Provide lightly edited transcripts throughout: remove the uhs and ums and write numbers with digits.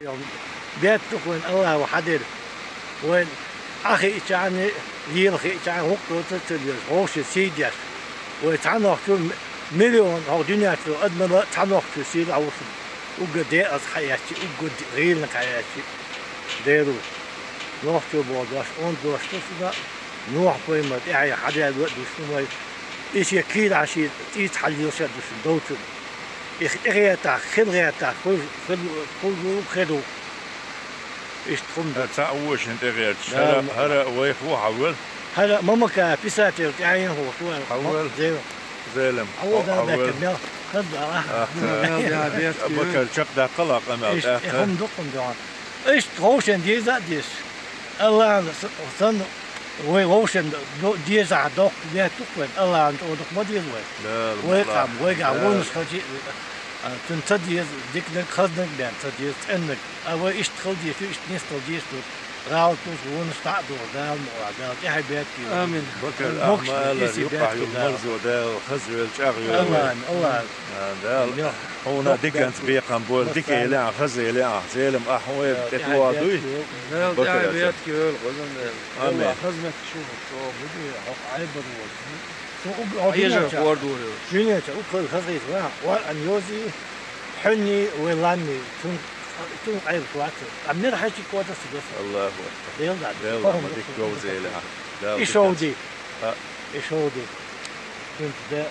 يوم بيتك وين الله وحدر وين أخي إجاني يلخي إجاني وقت تتلي غوش سيديش ويتعنق تو مليون أو دنيا تو أدنى تعنق تو سيد أو وقد أز حياتي وقد غيرك حياتي ديرو نوح تو بوداش أون دوش تسدا نوح قيمة إعي حدا الوقت وشنو إيش يكيد عشي يتحل يوسف دوتو إغياتا خلغياتا كل خدو إيش تقوم تعوش أنت غير هلا ويخو حول هلا ماما كا بيساتي يعني هو حول زلم حول هذا كنا خد بكر شقدا قلق أمال هم دقم دوان إيش غوشن ديزا ديش الله صن وغوشن ديزا دوق ديا تقوين الله أنت ودق ما ديزوين ويقام ونس خجي تنتدي ديك خدنك دان تدي انك او ايش تخلدي في ايش نستل ديستو راوتوس ونستعدو دال دال تي بيت امين بكر الاعمال يقع يمرزو دال خزو الشاغي الله دال هنا ديك انت بيقام بول ديك لا خزي لا زيلم احوال تتوادوي بكر بيت كيل غزن امين خزمك شوف شو بدي عيبر يجرب وردور جنيت وكل خزيت وان يوزي حني ولاني تون عيب كوات عم نرحش كوات السدس الله اكبر يلا ما ديك جوزي لها ايشودي ايشودي كنت ده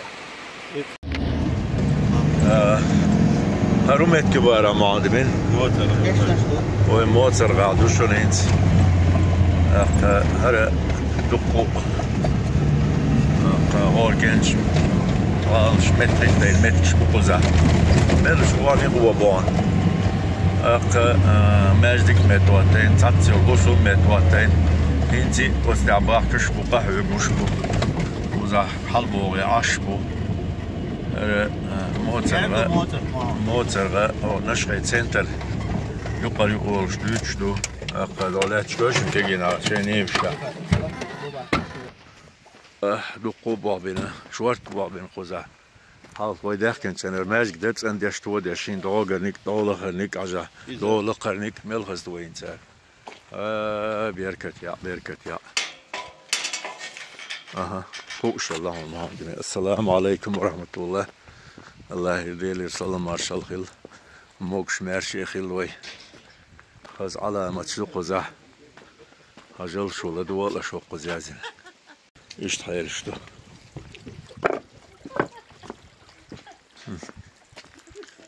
هرومت كبار معلمين موتر قاعدوا شو نينت هرا دقوا هوركنش والش مترك ديل مترش بقوزة ملش واني هو بون ماجدك متواتين تاتسيو قصو متواتين هنتي واستعباح كشبو قهوة مشبو وزا حلبو عشبو موتر او نشغي سنتر يقال يقول شدو دولات شوش تجينا شنيم شكا دقو بابنا شوارت بابنا خوزا حال ويداخ كنت سنر ماجك دتس ان دشتو دشين دوغرنيك دولخرنيك عجا دولخرنيك ملخص دوين سار بيركت يا اها فوش اللهم محمد السلام عليكم ورحمة الله الله يديلي صلى مارشال خيل موكش مارشي خيل وي خز على ما تسوق زح هجل شو لدوالا شو قزازن ايش تحيل شتو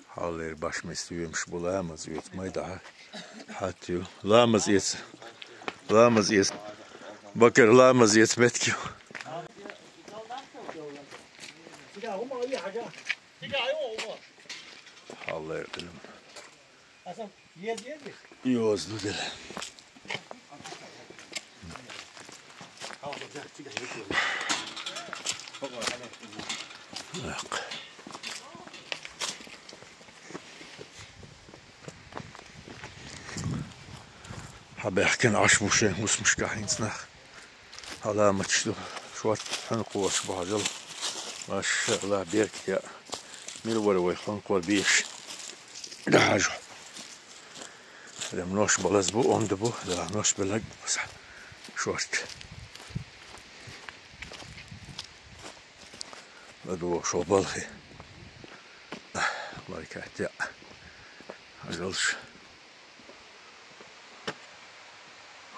حالير باش مستويمش بولا مزيت ما يدعى حاتيو لا مزيت بكر لا مزيت متكيو حالير دلم يوز دودل حابب احكي عشبو شيء مش كاحين سناخ على ما تشتو شوات حنقوا اشبه جل ما شاء الله بيرك يا ميل وروي حنقوا بيش دحاجو لمنوش بلزبو اوندبو لمنوش بلق بس شوات بدو شو بالخي الله يكحتيا عجلش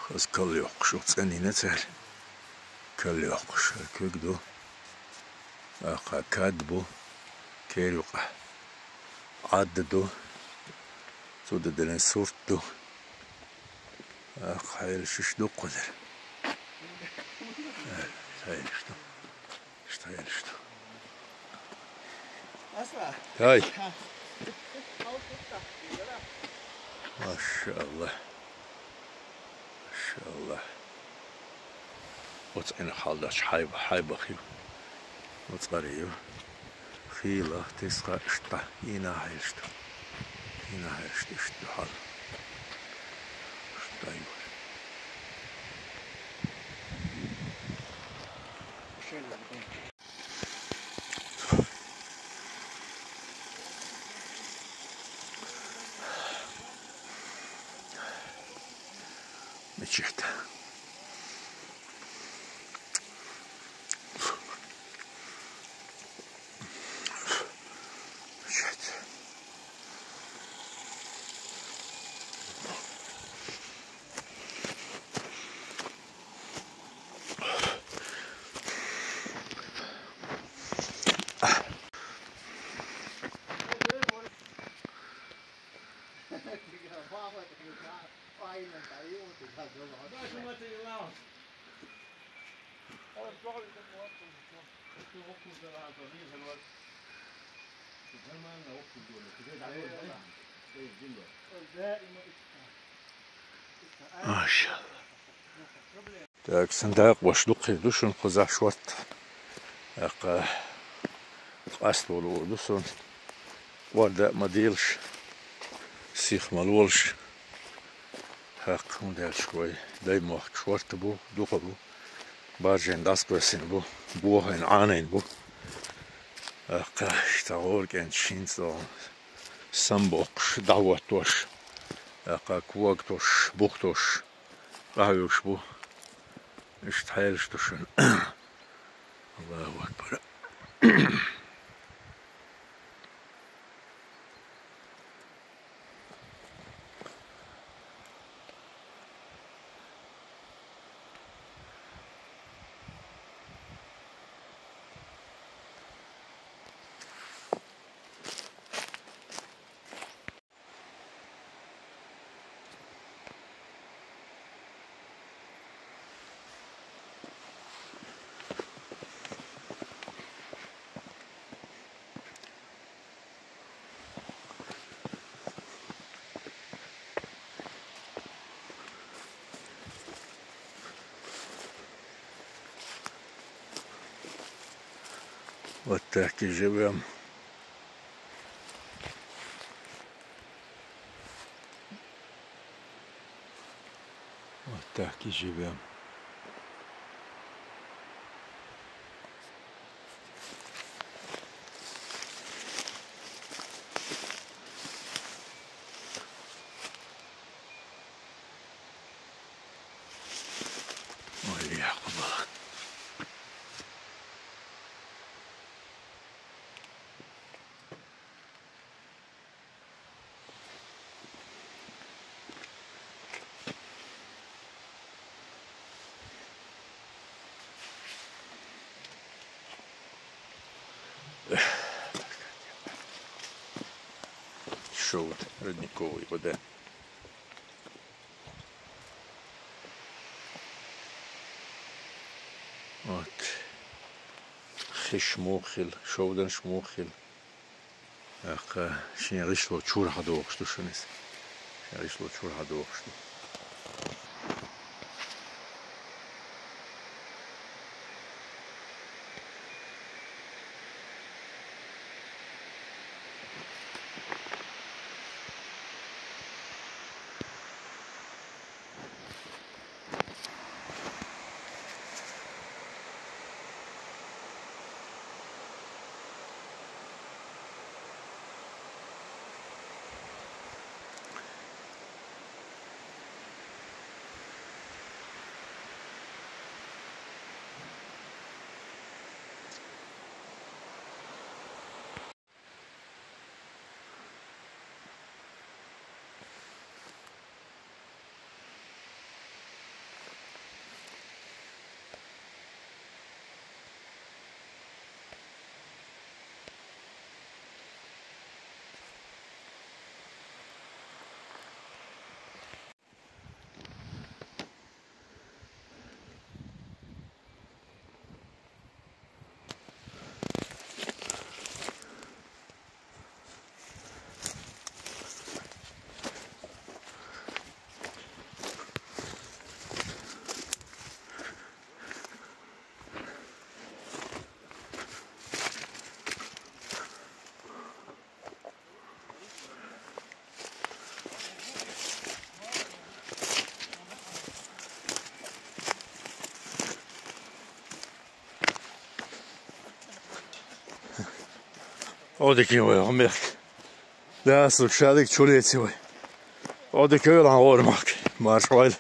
خز كل يوق شو تسأني نتسهل كل يوق شركدو أخا كادبو كيروقع عددو توددلن صورتو أخا يلششدو قدر اشتغلشتو هاي ما شاء الله ما شاء الله وتعين حالش حايبة خيو وتقريو خيلة تسقى اشتا هنا هايشتو اشتو حال اشتا يور جيت ما شاء الله. Tak sandak واشلقي دوشن قزح شورت اق قاستولو دوسون وردا ما ديلش سيخ مالولش حق مودل شوي دايما وقت شورت بو دوقبو باجين داس برسين بو بوهن عانين بو اق اشتغور كان شينسو سمبوش دعوتوش اق كوغتوش بوختوش قهوش بو اشتحيلش دوشن الله اكبر. Вот так и живем. Вот так и живем. Ой, я побыл. Шоу родниковой вода. Вот. Хишмухил, шоудан шмухил. Ах, шнеришло чур хадох, что шнес. Шнеришло чур хадох, что. Odiki var ommerk. Der er så kærlig tjuletioi. Odiki er han rådmark. Marsvejl.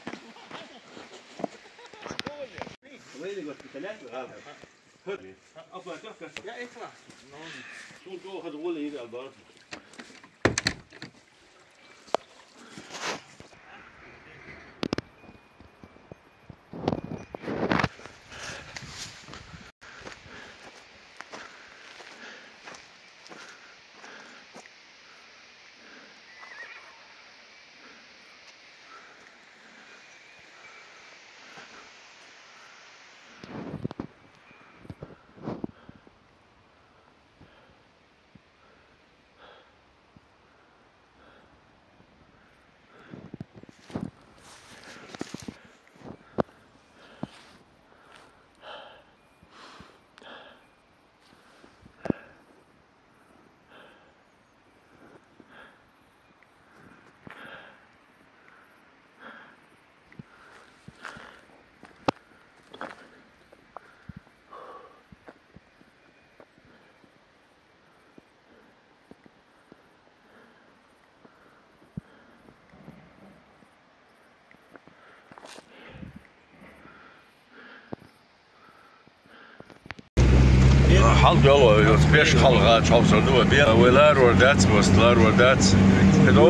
Halk yolu, jos pieši halgāt šaubs ar to bija, vai lērordēts, kad o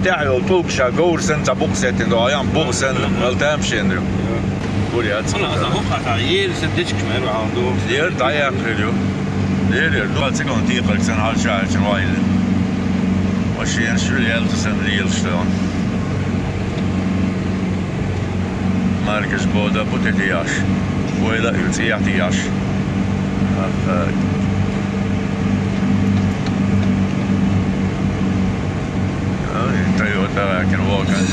teħju tulkšā gaursен, tā buksetin, to ajām buksen, vēl tēmšien, kur jāts. Alla hukata jēri sen dičkš mēru āndu. Jēri tā jākriļu. Jēri, cik on tīpalik sen halšāčin vaili. Ma šien švili jeltu sen lielštān. Märkis båda putetijāš. Voida ytsijātijāš. Toyota I can walk on.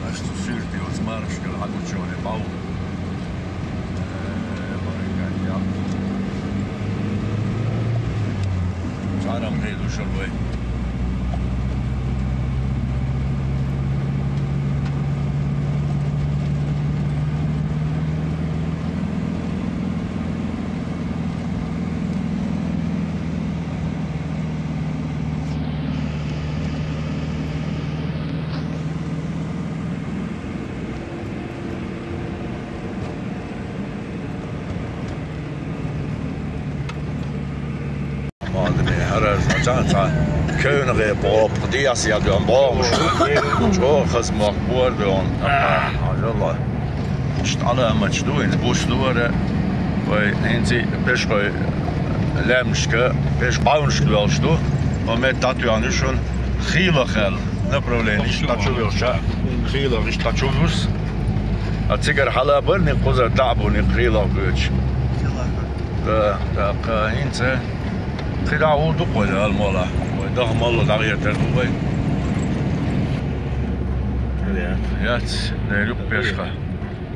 Astu syrti ots marskal hakutsjoone pau. Saadaan heitus on voi. Könige på de asia du bra så خص مقبور بون الله على ما تشدوين بوشلوره وانتي بيشكو لامشكه بيش باونشكو والشتو ومت تاتواني شون خيله خل не проблем иш тачувилша خيله иш тачувус а цигар حالا برني قوزا تعبوني خيله بيش تا انت خدا هو دقول المولا ضخم الله دغير تربوي يات نيلوك بيشخه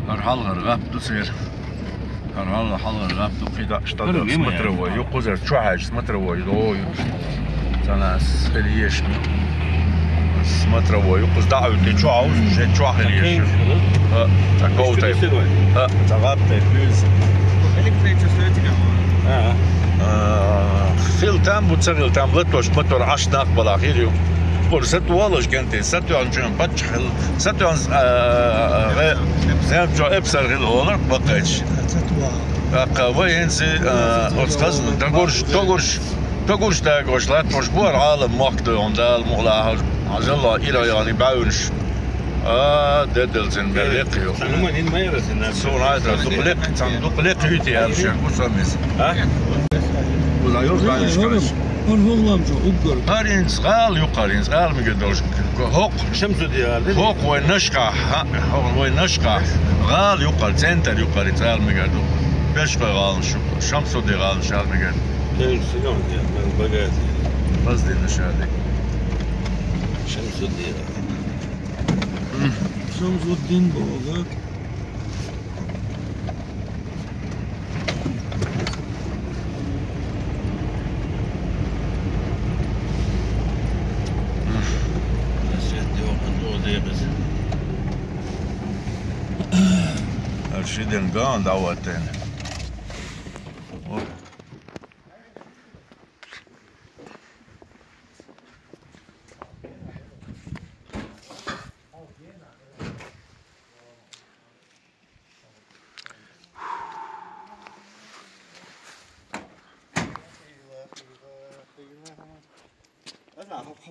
هرحلغر غاب تصير هرحلغر غاب تقيدا اشتدر سمتروي يقوزر شوحاج سمتروي دوي تناس خليش سمتروي يقوز دعوي تشوعو جيت شوح خليش تاكوتي تغابتي بلوز فيل تام وتسغل تام لتوش متر عشنا أقبل أخيريو قول ستو والله جنتي ستو عن جن بتشحل ستو عن زين جو إبصر غير هولر بقيتش قوي إنسي أتخزن تقولش لا تمشبور عالم مقطع عند المغلاه عجلا إلى يعني باونش ددلزن بريقيو نومن ما يرسن سون هذا دقلق هيتي هالشيء وسميس ولا يرجع يشكرش والله قارين صغال يقارين صغال مقدرش هوق شمسو ديال هوق وين نشقع وين نشقع غال يقال سنتر يقال صغال مقدر بيش غال شمسو دي غال شال مقدر ليش سنون ديال من بقات قصدي نشادي شمسو ديال شمسو الدين بوغاك She didn't go on that one then.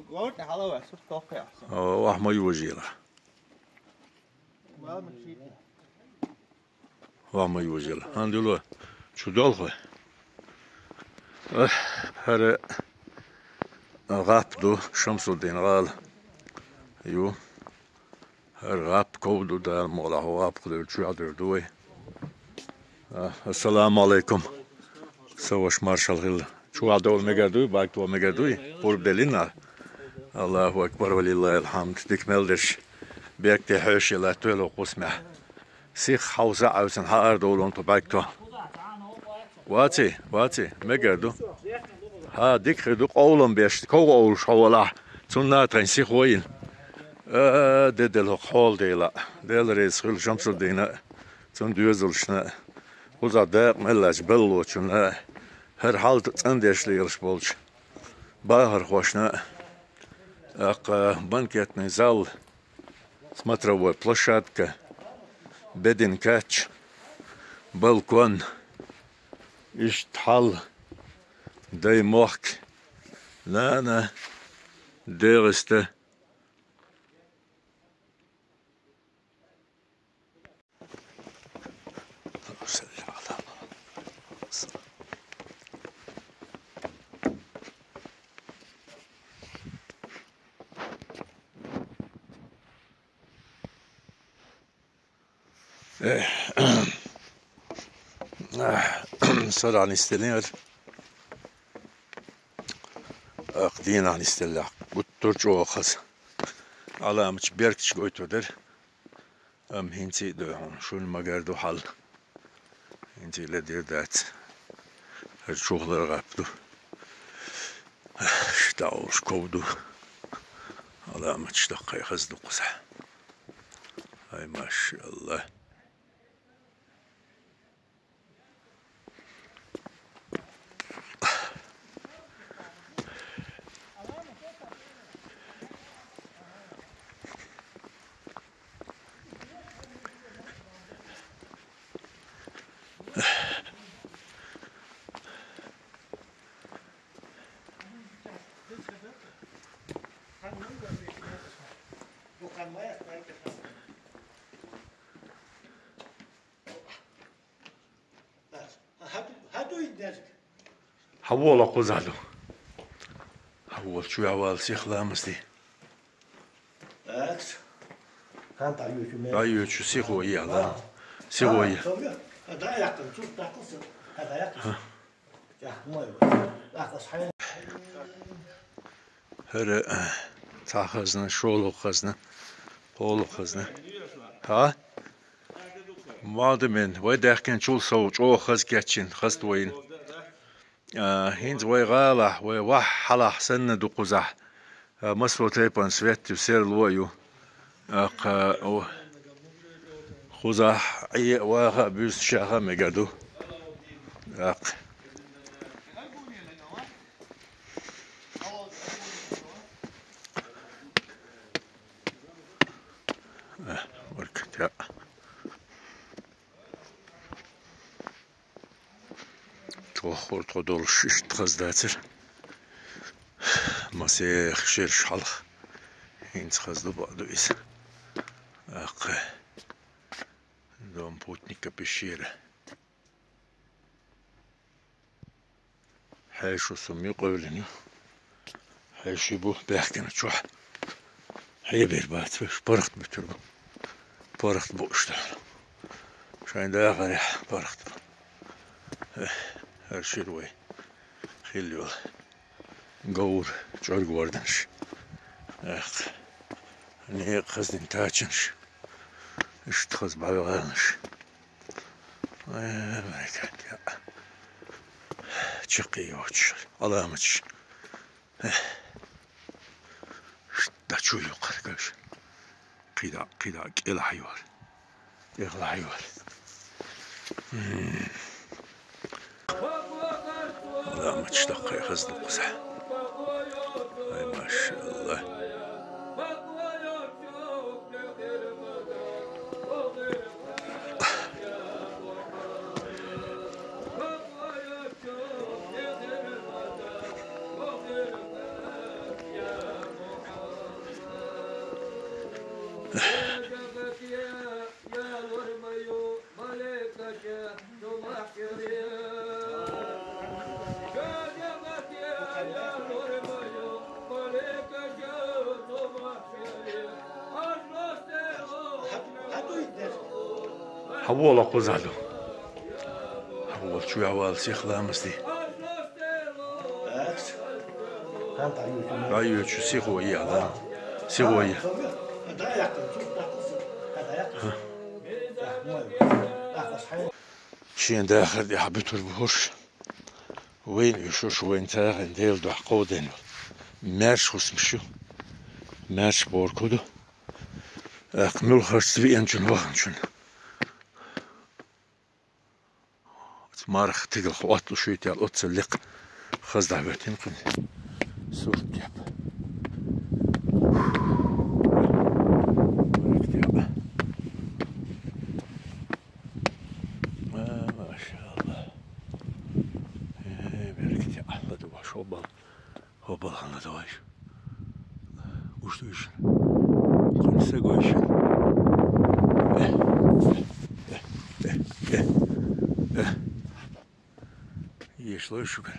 groot en hallo is toch ja. واح ما يوجيله Wel met ziet. واح ما يوجيله هندلو شو دولخه هر غاب دو شمس الدين غال يو هر غاب كودو دار مولا هو غاب قدر تشعر دوي السلام عليكم سوش مارشال غيل شو عدول مقادوي باكتو مقادوي قرب دلنا الله أكبر ولله الحمد ديك ملدش بيكتي حوشي لا تولو قسمه سيخ حوزة عوزن حقر دولون تو باكتو واتي مقادو ها ديك خدو قولن بيشت كو أول شوالا تنا تنسي خوين ديدل حول ديلا ديل ريس خل شمس الدين تن دوزلشنا وزا داق ملاج بلو چنا هر حال تندش ليرش بولش باهر خوشنا اق بنكيت نزال смотровой площадка بدن كاتش балкон اشتحل داي موخك لانا ديرسته صار عن استلير أقدين عن استلع بترجو خاص على مش بيركش قويتو در هنتي ده شو المجردو حل هنتي لدير دات الشغل رغبتو شتاوش كودو على مش دقي خزدو قصح هاي ما شاء الله حول قزالو حول شو عوال سيخ لامستي ايوه شو سيخوية لا سيخوية هر تاخذنا شولو خزنا قولو خزنا ها مادمن ويدك كان شو صوت او خز كاتشين خز وين هينز وي غالح وي وح حلح سنة دو قزح مصر تيبان سويت وسير لويو أو قزح أي واقع بيس شاخة مقدو وركت توخور تدول شش تخزداتر مسيخ شير شالخ هين تخزدو بعدو إس دوم بوتنيكا بشيرة حيشو سمي قولني حيشو بو بيحكنا تشوح حيبير بات بش برخت بتربو برخت بوشتر شاين دا غريح برخت هرشيروي خيليول غور جورج واردنش نيق خزن تاچنش اشتخز بايوانش بركات يا چقي وچ علامتش دچو يقرقش قيدا الى حيوار يغلى حيوار لا ما تشتقي خزن القزح هاي ما شاء الله حوالا قزالو حوال شو عوال سيخ لامستي أيوة شو سيخوية هذا سيخوية شين داخل دي حبيتو البهوش وين يشوش وين تاغن ديل دو حقودين مارش خص مشو مارش بوركودو أقمل خرست في أنجن وغنشن مارخ تقل خواتلو شويتي على أتسلق خز دعواتين قد سوف جاب ما شاء الله بركت يا الله دواش هوبل خلنا دواش وش دوش خمسة قويش يشلو شكر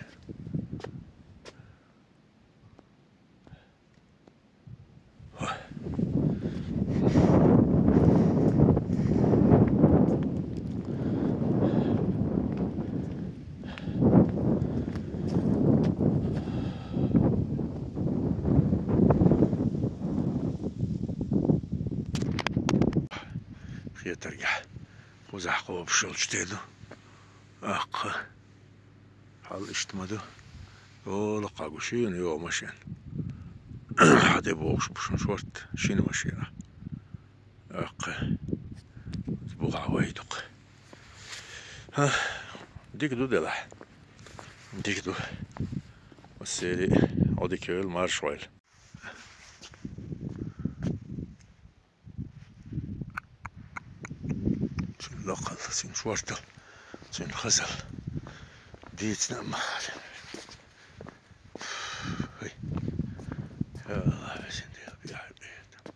خير ترجع وزحقوا بشغل جديدو أخ حال اشتمدو لقا قشين يو مشين حد يبوغش بشون شورت شين مشينا أق تبوغ عوايدق ها ديك دو دلح ديك دو والسيري عودي كيل مار شويل شين لقل سين شورتل سين خزل ديتنا مال يا الله سندي يا حبيبي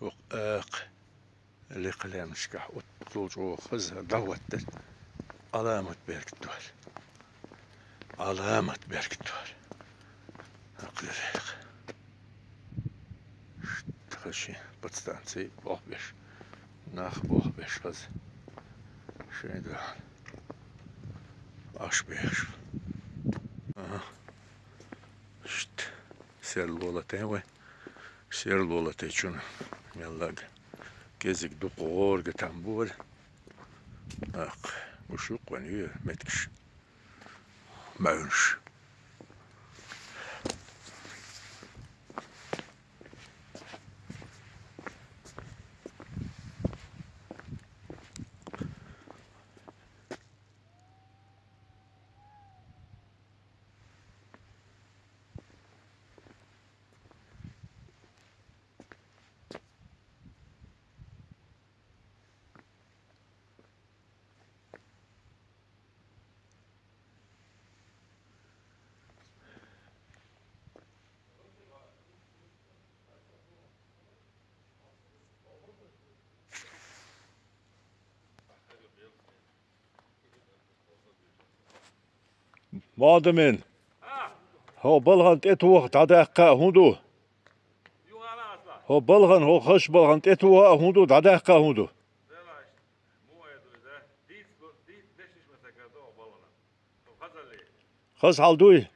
وقاق اللي قلام شكح وطلوج وخزها دوت علامة بيرك الدول علامة بيرك الدول أقدر هيك تخشي بتستانسي بوح بيش ناخ بوح بيش خز شين دول اش بيش شت سير الولتين وين سير الولتين شنو يلا كيزك دو قور قتنبول اق وشوق ونير متكش معونش مادمين هو بلغن تتوه تعداقا هندو هو بلغن هو خش بلغن تتوه هندو تعداقا هندو خش حالدوي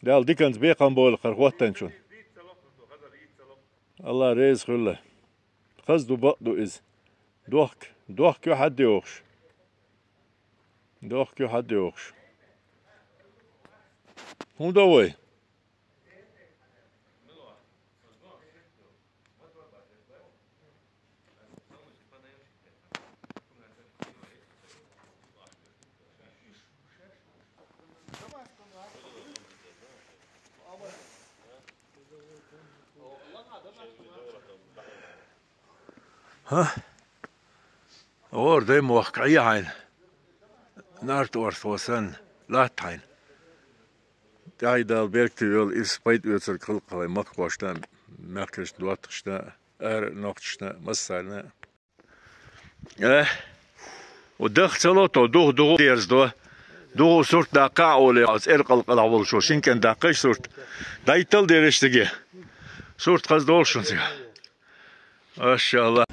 دال ديكنز بيقن بول خرقوتن شون الله ريز خله خش دو بقدو إز دوخ كيو حد يوخش دوخ كيو حد يوخش هم دوي ها اور دي موقعية عين نارت ورث وسن لا تعين Daidal bergtüvel ispait ötür kılqalay makbaştan merkezde duatışta noqtışta masalna. O dağçaloto doğ ders do. Doğu sort da qaole az erqal awul şo şinken da qış sort. Daytal deriştigi. Sort qaz dolşunsa. Maşallah.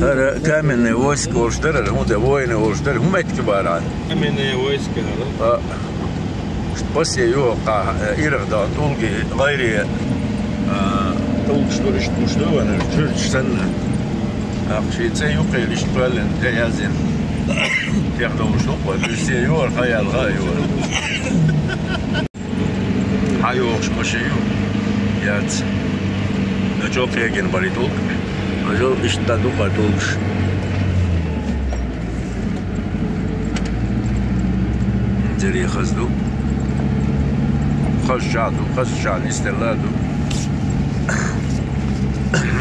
Ara kamenne voisk orştar, onda voyne orştar, hum etkibaran. Kamenne voisk hada. بس يوقع إيرغدا تلقي غيري تلقش دورش مشتو أنا جرج سنة أخشي تسيوقي ليش تقولن تيازين تياخدو مشتو بس يور خيال غايور هايوش مشيو يات نجوق يجين بري تلق نجوق إشتادو قتلش جري خزدو خشعد استلادو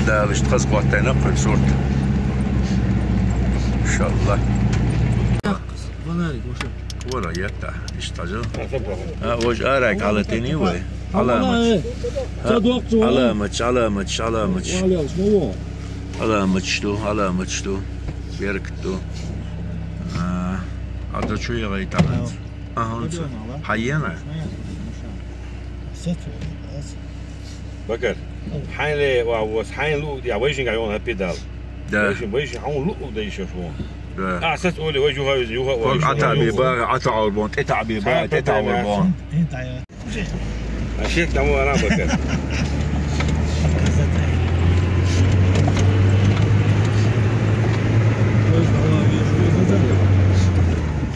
ده باش تخزقوا حتى ينقل صورت ان شاء الله ولا يتع اشتغل وش اراك على تنيوي علامة شتو بيركتو هذا شو يغير تعمل حيانا Bakar. Heinle was Hein Lu, ja, wees je gaan het pedal. Wees je gewoon Lu deze gewoon. أساس أولي وجهها يوها عتابي بقى عتعور بون تتعبي بقى تتعور بون الشيخ دمو أنا بكر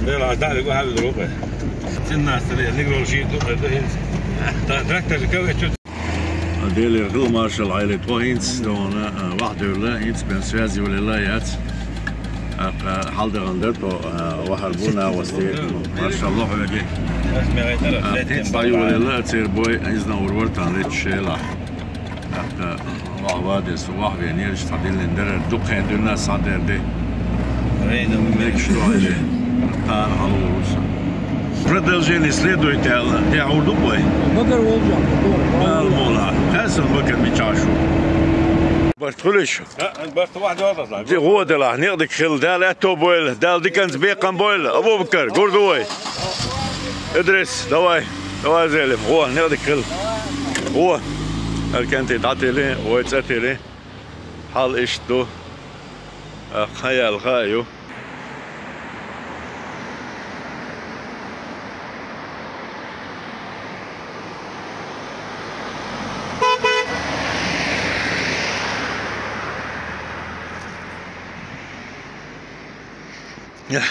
لا ده اللي هذا دروبه الناس اللي نقول شيء تراكتر كوي ديلي غل مارشال عائلة وهينس دون واحد ولا هينس بين سوازي ولا لا يات حال دغندرتو وحربونا وستي ما شاء الله حلقي هينس بايو ولا لا تصير بوي إذن ورورتان ريتشيلا وعوادس وواحد ينيرش تعديل ندرر دقين دولنا صادر دي ميكشتو عائلة قال هالوروسا Продолжение следует я удобой. Bakar olacak. Mola. Hasan bakar بيتشاشو. برتخلش. بس واحد واضح. دي هو ده لا نقدك خل ده لا توبويل ده دي كان بيقن بويل أبو بكر قردوي. ادرس دواي زلم هو نقدك خل. هو الكنت تعطي لي ويتساتي لي حال إشتو خيال خايو. Yeah.